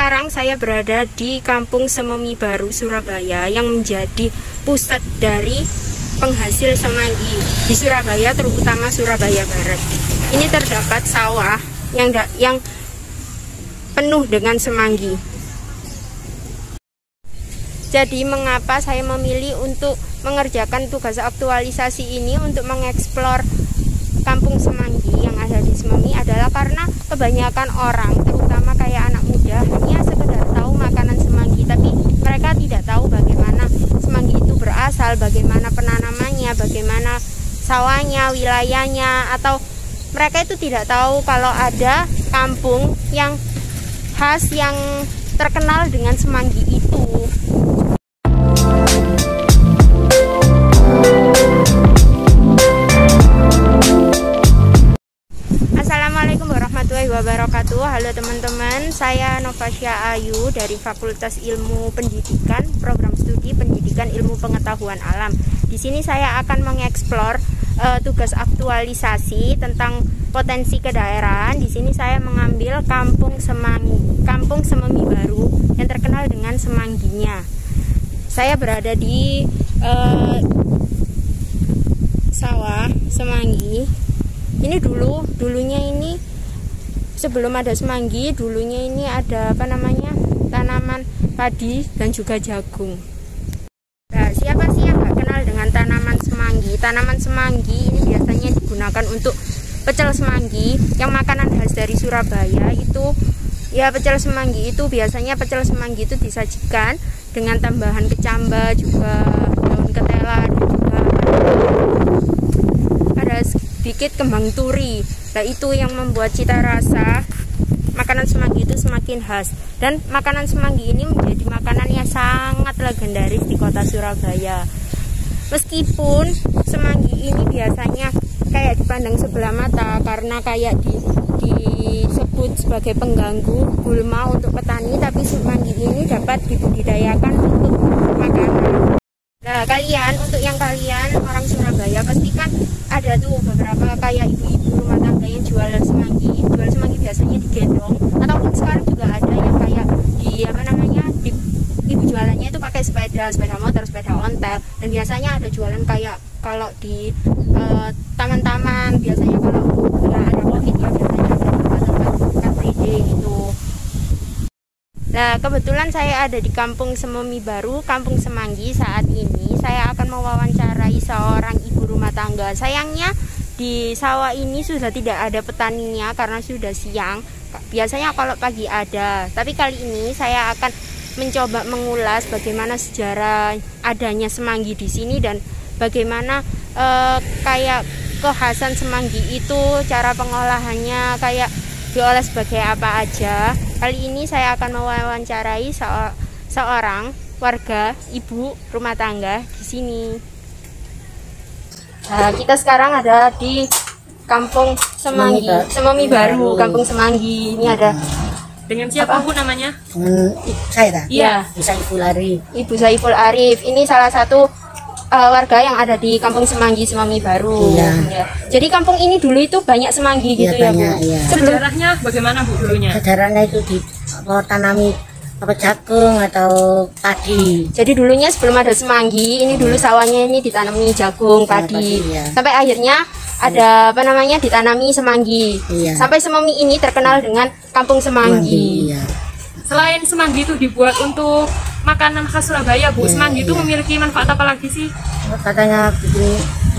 Sekarang saya berada di Kampung Sememi Baru, Surabaya, yang menjadi pusat dari penghasil semanggi di Surabaya, terutama Surabaya Barat. Ini terdapat sawah yang penuh dengan semanggi. Jadi mengapa saya memilih untuk mengerjakan tugas aktualisasi ini untuk mengeksplor kampung semanggi yang ada di Sememi adalah karena kebanyakan orang, terutama kayak anak muda, hanya sekedar tahu makanan semanggi, tapi mereka tidak tahu bagaimana semanggi itu berasal, bagaimana penanamannya, bagaimana sawahnya, wilayahnya, atau mereka itu tidak tahu kalau ada kampung yang khas yang terkenal dengan semanggi itu. Assalamualaikum warahmatullahi wabarakatuh. Halo teman-teman, saya Novasya Ayu dari Fakultas Ilmu Pendidikan, Program Studi Pendidikan Ilmu Pengetahuan Alam. Di sini saya akan mengeksplor tugas aktualisasi tentang potensi kedaerahan. Di sini saya mengambil Kampung Sememi Baru yang terkenal dengan semangginya. Saya berada di sawah semanggi. Ini dulunya ini sebelum ada semanggi, dulunya ini ada tanaman padi dan juga jagung. Nah, siapa sih yang nggak kenal dengan tanaman semanggi? Tanaman semanggi ini biasanya digunakan untuk pecel semanggi, yang makanan khas dari Surabaya itu. Ya, pecel semanggi itu biasanya itu disajikan dengan tambahan kecamba, juga daun ketela, dan juga ada sedikit kembang turi. Nah, itu yang membuat cita rasa makanan semanggi itu semakin khas. Dan makanan semanggi ini menjadi makanan yang sangat legendaris di kota Surabaya. Meskipun semanggi ini biasanya kayak dipandang sebelah mata karena kayak disebut sebagai pengganggu gulma untuk petani, tapi semanggi ini dapat dibudidayakan untuk makanan. Nah, untuk kalian orang Surabaya, pastikan ada tuh beberapa kayak ibu-ibu rumah tangga yang jualan semanggi. Jual semanggi biasanya digendong, ataupun sekarang juga ada yang kayak ibu jualannya itu pakai sepeda motor, sepeda ontel. Dan biasanya ada jualan kayak kalau di taman-taman, biasanya kalau ada COVID ya, biasanya ada tempat-tempat Car Free Day gitu. Nah, kebetulan saya ada di Kampung Sememi Baru, Kampung Semanggi. Saat ini saya akan mewawancarai seorang ibu rumah tangga. Sayangnya di sawah ini sudah tidak ada petaninya karena sudah siang. Biasanya kalau pagi ada, tapi kali ini saya akan mencoba mengulas bagaimana sejarah adanya semanggi di sini dan bagaimana kayak kekhasan semanggi itu, cara pengolahannya, kayak diolah sebagai apa aja. Kali ini saya akan mewawancarai seorang warga, ibu rumah tangga di sini. Nah, kita sekarang ada di Kampung Sememi Baru, Kampung Semanggi. Ini ada dengan siapa Bu namanya? Dengan saya, iya. Ibu Saiful Arif. Ini salah satu warga yang ada di Kampung Semanggi, Sememi Baru. Iya. Ya. Jadi kampung ini dulu itu banyak semanggi gitu ya, banyak, Bu? iya. Sejarahnya bagaimana Bu dulunya? Sejarahnya itu tanami jagung atau padi. Jadi dulunya sebelum ada semanggi, ini dulu sawahnya ini ditanami jagung, padi. Iya. Sampai akhirnya ada ditanami semanggi. Iya. Sampai Sememi ini terkenal dengan Kampung Semanggi. Iya. Selain semanggi itu dibuat untuk makanan khas Surabaya Bu, semanggi itu memiliki manfaat apa lagi sih? Katanya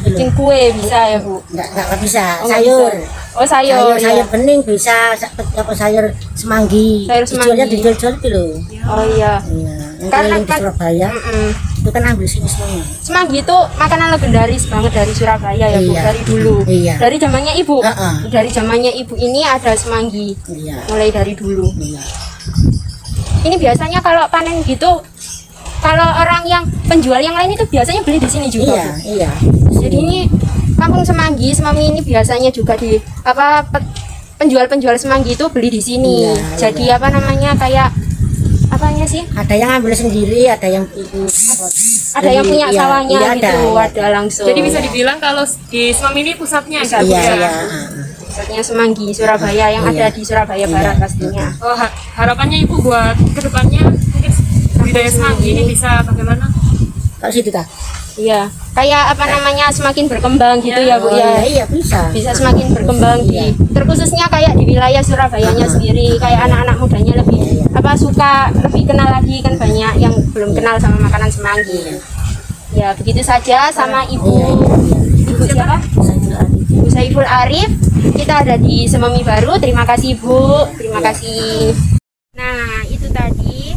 Bikin kue bisa ya Bu? Enggak bisa. Oh, sayur. Oh, sayur. Sayur bening bisa, apa sayur semanggi. Sayur semanggi. Dijual itu loh. Oh iya. Iya. Karena di Surabaya itu kan ambil sini semua. Semanggi itu makanan legendaris banget dari Surabaya ya Bu, Iya. dari dulu. Iya. Dari zamannya Ibu. Uh-uh. Dari zamannya Ibu ini ada semanggi. Iya. Mulai dari dulu. Iya. Ini biasanya kalau panen gitu, kalau orang yang penjual yang lain itu biasanya beli di sini juga. Iya, Bu. iya. Jadi ini Kampung Semanggi ini biasanya juga penjual-penjual semanggi itu beli di sini. Iya, Jadi iya. kayak apanya sih? Ada yang ambil sendiri, ada yang itu. Ada yang punya Iya, sawahnya iya, gitu, ada langsung. Jadi bisa dibilang kalau di Sememi ini pusatnya Pusat. gitu Iya, ya? iya. pusatnya Semanggi Surabaya yang ada di Surabaya Barat pastinya. Oh, harapannya Ibu buat kedepannya mungkin budidaya semanggi ini bisa bagaimana? Kalau situ kak? Iya, kayak apa namanya semakin berkembang gitu ya Bu ya. Iya bisa. Bisa semakin berkembang di terkhususnya kayak di wilayah Surabayanya sendiri, kayak anak-anak mudanya lebih apa suka lebih kenal lagi, kan banyak yang belum kenal sama makanan semanggi. Ya begitu saja sama Ibu siapa? Ibu Saiful Arif. Kita ada di Sememi Baru. Terima kasih Bu, terima kasih. Nah itu tadi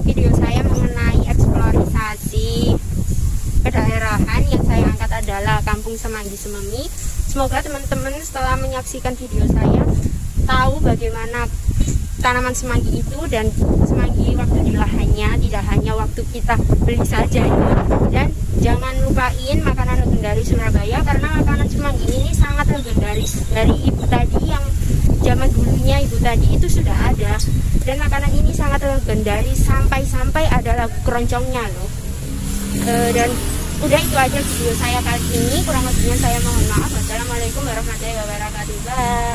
video saya mengenai eksplorisasi kedaerahan yang saya angkat adalah Kampung Semanggi Sememi. Semoga teman-teman setelah menyaksikan video saya tahu bagaimana tanaman semanggi itu dan semanggi waktu di lahannya, tidak hanya waktu kita beli saja ya. Dan jangan lupain makanan legendaris Surabaya, karena makanan semanggi ini sangat legendaris. Dari ibu tadi yang zaman dulunya ibu tadi itu sudah ada, dan makanan ini sangat legendaris sampai-sampai ada lagu keroncongnya loh. Dan udah itu aja video saya kali ini, kurang lebihnya saya mohon maaf. Wassalamualaikum warahmatullahi wabarakatuh. Bye.